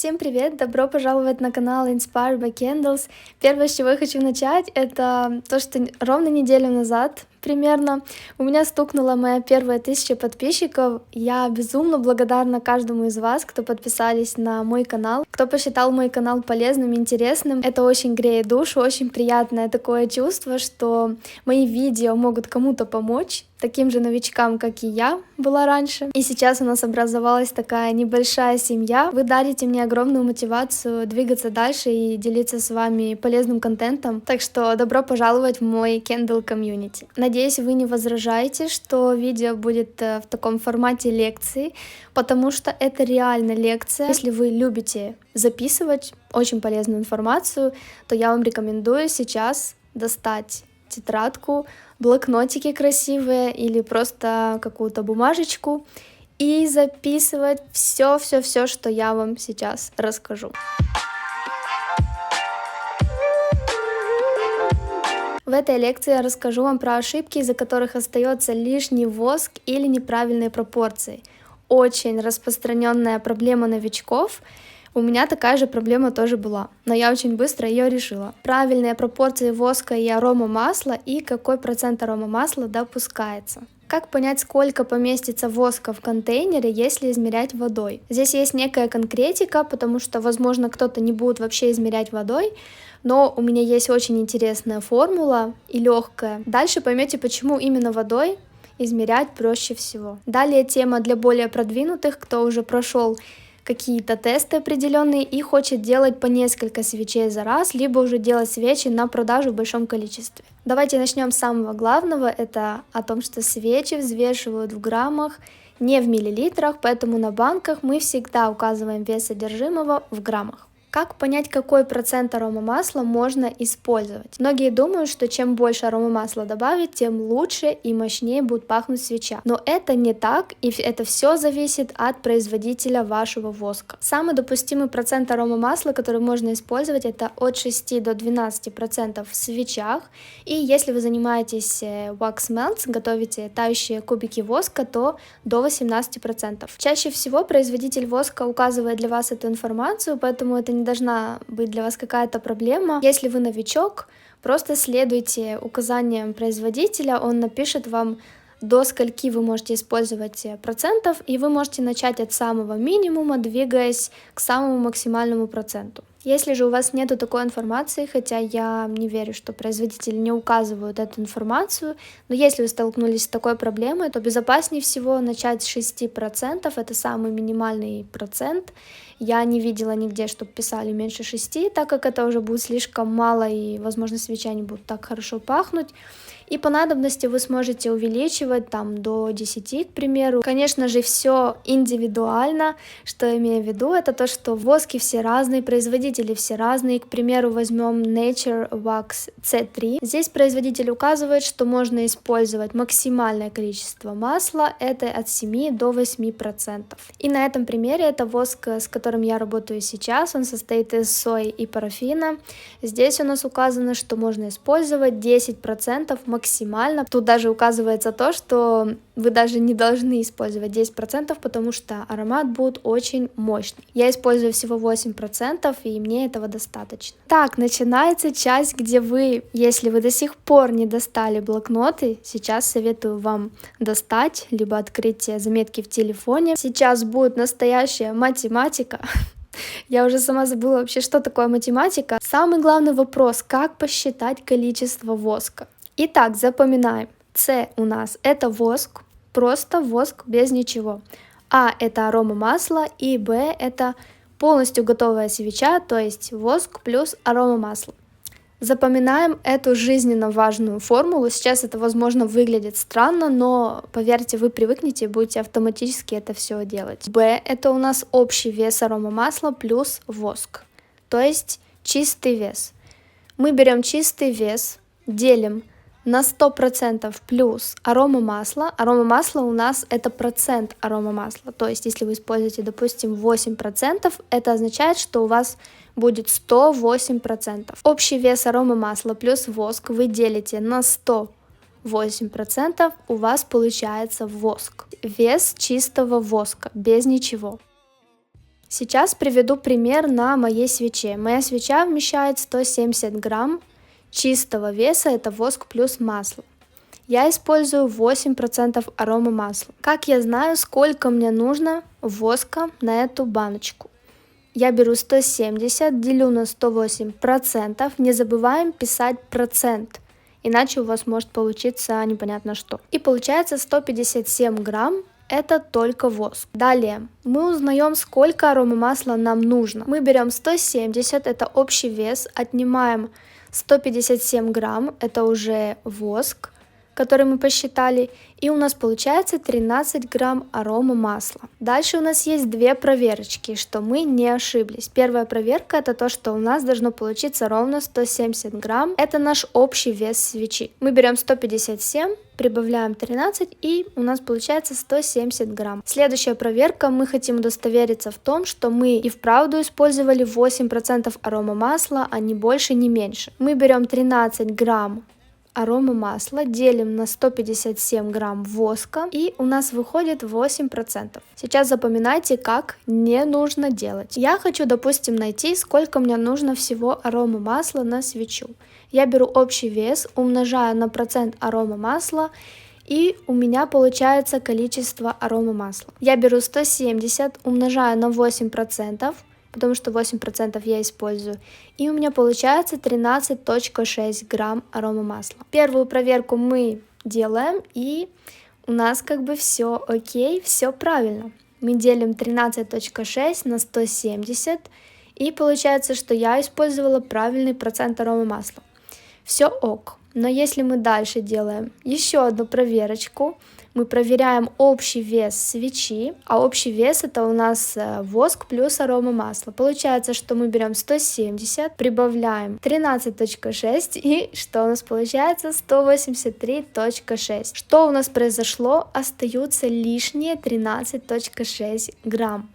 Всем привет! Добро пожаловать на канал Inspired by Candles. Первое, с чего я хочу начать, это то, что ровно неделю назад примерно у меня стукнула моя первая 1000 подписчиков. Я безумно благодарна каждому из вас, кто подписались на мой канал, кто посчитал мой канал полезным, интересным. Это очень греет душу, очень приятное такое чувство, что мои видео могут кому-то помочь, таким же новичкам, как и я была раньше. И сейчас у нас образовалась такая небольшая семья. Вы дарите мне огромную мотивацию двигаться дальше и делиться с вами полезным контентом. Так что добро пожаловать в мой Candle комьюнити. Надеюсь, вы не возражаете, что видео будет в таком формате лекции, потому что это реально лекция. Если вы любите записывать очень полезную информацию, то я вам рекомендую сейчас достать тетрадку, блокнотики красивые или просто какую-то бумажечку и записывать все, что я вам сейчас расскажу. В этой лекции я расскажу вам про ошибки, из-за которых остается лишний воск или неправильные пропорции. Очень распространенная проблема новичков. У меня такая же проблема тоже была, но я очень быстро ее решила. Правильные пропорции воска и арома масла и какой процент арома масла допускается. Как понять, сколько поместится воска в контейнере, если измерять водой? Здесь есть некая конкретика, потому что, возможно, кто-то не будет вообще измерять водой, но у меня есть очень интересная формула и легкая. Дальше поймете, почему именно водой измерять проще всего. Далее тема для более продвинутых, кто уже прошел какие-то тесты определенные и хочет делать по несколько свечей за раз, либо уже делать свечи на продажу в большом количестве. Давайте начнем с самого главного, это о том, что свечи взвешивают в граммах, не в миллилитрах, поэтому на банках мы всегда указываем вес содержимого в граммах. Как понять, какой процент арома масла можно использовать? Многие думают, что чем больше арома масла добавить, тем лучше и мощнее будет пахнуть свеча. Но это не так, и это все зависит от производителя вашего воска. Самый допустимый процент арома масла, который можно использовать, это от 6 до 12% в свечах. И если вы занимаетесь wax melts, готовите тающие кубики воска, то до 18%. Чаще всего производитель воска указывает для вас эту информацию, поэтому это не должна быть для вас какая-то проблема. Если вы новичок, просто следуйте указаниям производителя, он напишет вам, до скольки вы можете использовать процентов, и вы можете начать от самого минимума, двигаясь к самому максимальному проценту. Если же у вас нету такой информации, хотя я не верю, что производители не указывают эту информацию, но если вы столкнулись с такой проблемой, то безопаснее всего начать с 6%, это самый минимальный процент. Я не видела нигде, чтобы писали меньше 6, так как это уже будет слишком мало и, возможно, свеча не будет так хорошо пахнуть. И по надобности вы сможете увеличивать там до 10, к примеру. Конечно же, все индивидуально. Что я имею в виду, это то, что воски все разные, производители все разные. К примеру, возьмем Nature Wax C3. Здесь производитель указывает, что можно использовать максимальное количество масла, это от 7 до 8%. И на этом примере это воск, с которым я работаю сейчас, он состоит из сои и парафина. Здесь у нас указано, что можно использовать 10% максимально. Тут даже указывается то, что вы даже не должны использовать 10%, потому что аромат будет очень мощный. Я использую всего 8%, и мне этого достаточно. Так, начинается часть, где вы, если вы до сих пор не достали блокноты, сейчас советую вам достать, либо открыть заметки в телефоне. Сейчас будет настоящая математика. Я уже сама забыла вообще, что такое математика. Самый главный вопрос, как посчитать количество воска. Итак, запоминаем. С у нас это воск, просто воск без ничего. А это арома масла, и Б это полностью готовая свеча, то есть воск плюс арома масла. Запоминаем эту жизненно важную формулу. Сейчас это, возможно, выглядит странно, но поверьте, вы привыкнете и будете автоматически это все делать. Б это у нас общий вес арома масла плюс воск, то есть чистый вес. Мы берем чистый вес, делим на 100% плюс арома масла. Арома масла у нас это процент арома масла. То есть, если вы используете, допустим, 8%, это означает, что у вас будет 108%. Общий вес арома масла плюс воск вы делите на 108%, у вас получается воск. Вес чистого воска, без ничего. Сейчас приведу пример на моей свече. Моя свеча вмещает 170 грамм чистого веса, это воск плюс масло. Я использую 8% арома масла. Как я знаю, сколько мне нужно воска на эту баночку? Я беру 170, делю на 108%, не забываем писать процент, иначе у вас может получиться непонятно что. И получается 157 грамм, это только воск. Далее мы узнаем, сколько арома масла нам нужно. Мы берем 170, это общий вес, отнимаем 157 грамм, это уже воск, который мы посчитали, и у нас получается 13 грамм арома масла. Дальше у нас есть две проверочки, что мы не ошиблись. Первая проверка — это то, что у нас должно получиться ровно 170 грамм, это наш общий вес свечи. Мы берем 157, прибавляем 13, и у нас получается 170 грамм. Следующая проверка, мы хотим удостовериться в том, что мы и вправду использовали 8% арома масла, а не больше, не меньше. Мы берем 13 грамм арома масла, делим на 157 грамм воска, и у нас выходит 8%. Сейчас запоминайте, как не нужно делать. Я хочу, допустим, найти, сколько мне нужно всего арома масла на свечу. Я беру общий вес, умножаю на процент арома масла, и у меня получается количество арома масла. Я беру 170, умножаю на 8%, потому что 8% я использую, и у меня получается 13,6 грамм арома масла. Первую проверку мы делаем, и у нас как бы все окей, все правильно. Мы делим 13,6 на 170, и получается, что я использовала правильный процент арома масла. Все ок. Но если мы дальше делаем еще одну проверочку, мы проверяем общий вес свечи, а общий вес это у нас воск плюс арома масла. Получается, что мы берем 170, прибавляем 13,6, и что у нас получается? 183,6. Что у нас произошло? Остаются лишние 13,6 грамм.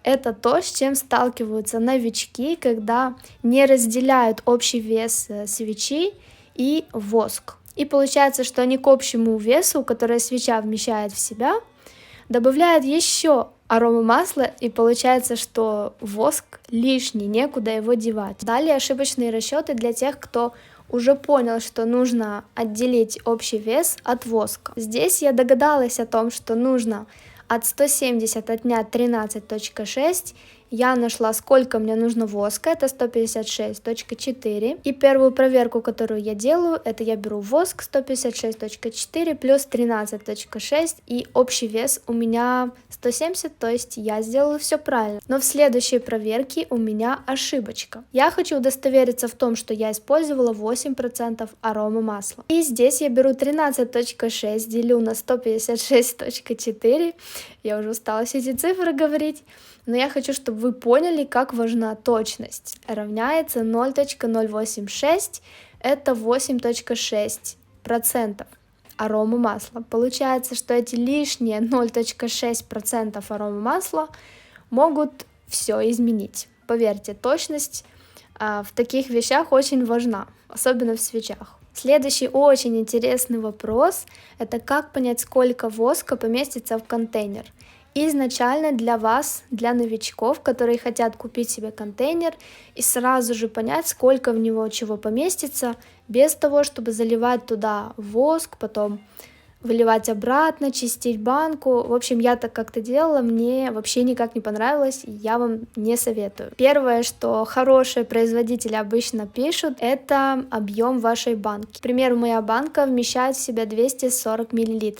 Это то, с чем сталкиваются новички, когда не разделяют общий вес свечи и воск. И получается, что они к общему весу, который свеча вмещает в себя, добавляют еще арома масла, и получается, что воск лишний, некуда его девать. Далее ошибочные расчеты для тех, кто уже понял, что нужно отделить общий вес от воска. Здесь я догадалась о том, что нужно от 170 отнять 13,6, я нашла, сколько мне нужно воска, это 156,4. И первую проверку, которую я делаю, это я беру воск 156,4 плюс 13,6, и общий вес у меня 170, то есть я сделала все правильно. Но в следующей проверке у меня ошибочка. Я хочу удостовериться в том, что я использовала 8% арома масла. И здесь я беру 13,6, делю на 156,4, я уже устала все эти цифры говорить, но я хочу, чтобы вы поняли, как важна точность. Равняется 0,086, это 8,6% арома масла. Получается, что эти лишние 0,6% арома масла могут все изменить. Поверьте, точность в таких вещах очень важна, особенно в свечах. Следующий очень интересный вопрос — это как понять, сколько воска поместится в контейнер. Изначально для вас, для новичков, которые хотят купить себе контейнер и сразу же понять, сколько в него чего поместится, без того, чтобы заливать туда воск, потом выливать обратно, чистить банку. В общем, я так как-то делала, мне вообще никак не понравилось, и я вам не советую. Первое, что хорошие производители обычно пишут, это объем вашей банки. К примеру, моя банка вмещает в себя 240 мл.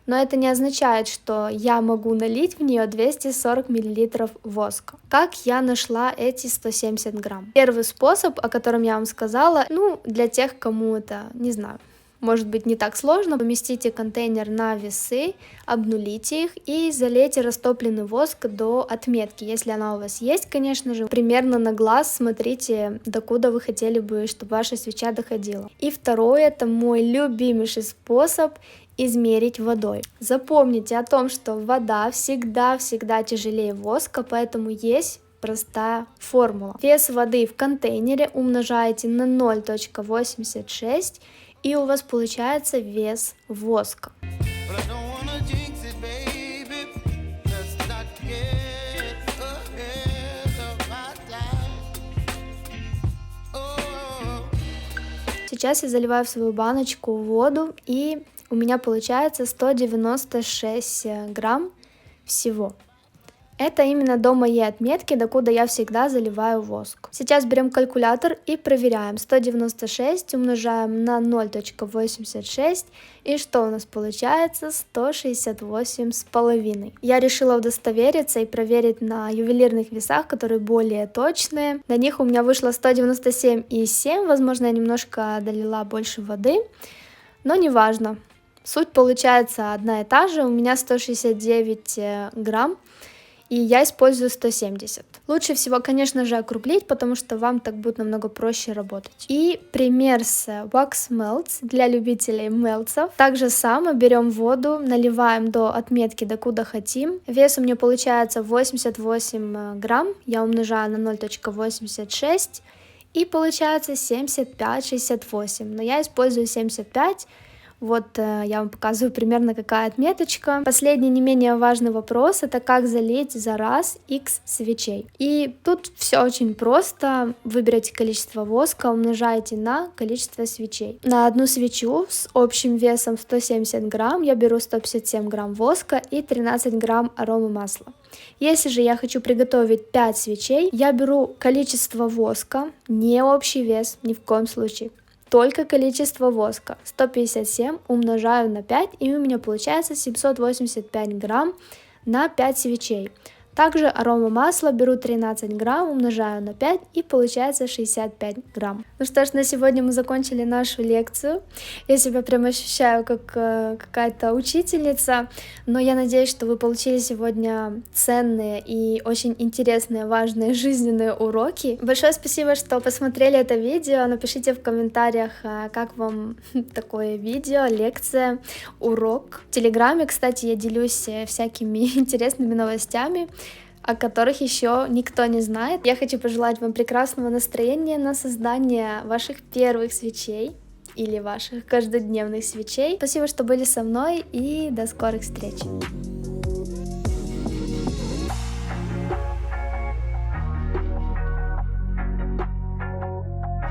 Но это не означает, что я могу налить в нее 240 мл воска. Как я нашла эти 170 грамм? Первый способ, о котором я вам сказала, для тех, кому это, не знаю, может быть не так сложно, поместите контейнер на весы, обнулите их и залейте растопленный воск до отметки, если она у вас есть, конечно же. Примерно на глаз смотрите, докуда вы хотели бы, чтобы ваша свеча доходила. И второе, это мой любимейший способ — измерить водой. Запомните о том, что вода всегда тяжелее воска, поэтому есть простая формула. Вес воды в контейнере умножаете на 0,86, и у вас получается вес воска. Сейчас я заливаю в свою баночку воду, и у меня получается 196 грамм всего. Это именно до моей отметки, докуда я всегда заливаю воск. Сейчас берем калькулятор и проверяем. 196 умножаем на 0,86, и что у нас получается? 168,5. Я решила удостовериться и проверить на ювелирных весах, которые более точные. На них у меня вышло 197,7, возможно, я немножко долила больше воды, но неважно. Суть получается одна и та же, у меня 169 грамм. И я использую 170. Лучше всего, конечно же, округлить, потому что вам так будет намного проще работать. И пример с Wax Melts для любителей мелтсов. Так же само берем воду, наливаем до отметки, докуда хотим. Вес у меня получается 88 грамм, я умножаю на 0,86, и получается 75-68, но я использую 75. Вот я вам показываю примерно какая отметочка. Последний не менее важный вопрос — это как залить за раз X свечей. И тут все очень просто. Вы берете количество воска, умножаете на количество свечей. На одну свечу с общим весом 170 грамм я беру 157 грамм воска и 13 грамм аромы масла. Если же я хочу приготовить 5 свечей, я беру количество воска, не общий вес, ни в коем случае. Только количество воска. 157 умножаю на 5, и у меня получается 785 грамм на 5 свечей. Также арома масла беру 13 грамм, умножаю на 5, и получается 65 грамм. Ну что ж, на сегодня мы закончили нашу лекцию. Я себя прям ощущаю как какая-то учительница, но я надеюсь, что вы получили сегодня ценные и очень интересные, важные жизненные уроки. Большое спасибо, что посмотрели это видео. Напишите в комментариях, как вам такое видео, лекция, урок. В Телеграме, кстати, я делюсь всякими интересными новостями, о которых еще никто не знает. Я хочу пожелать вам прекрасного настроения на создание ваших первых свечей или ваших каждодневных свечей. Спасибо, что были со мной, и до скорых встреч!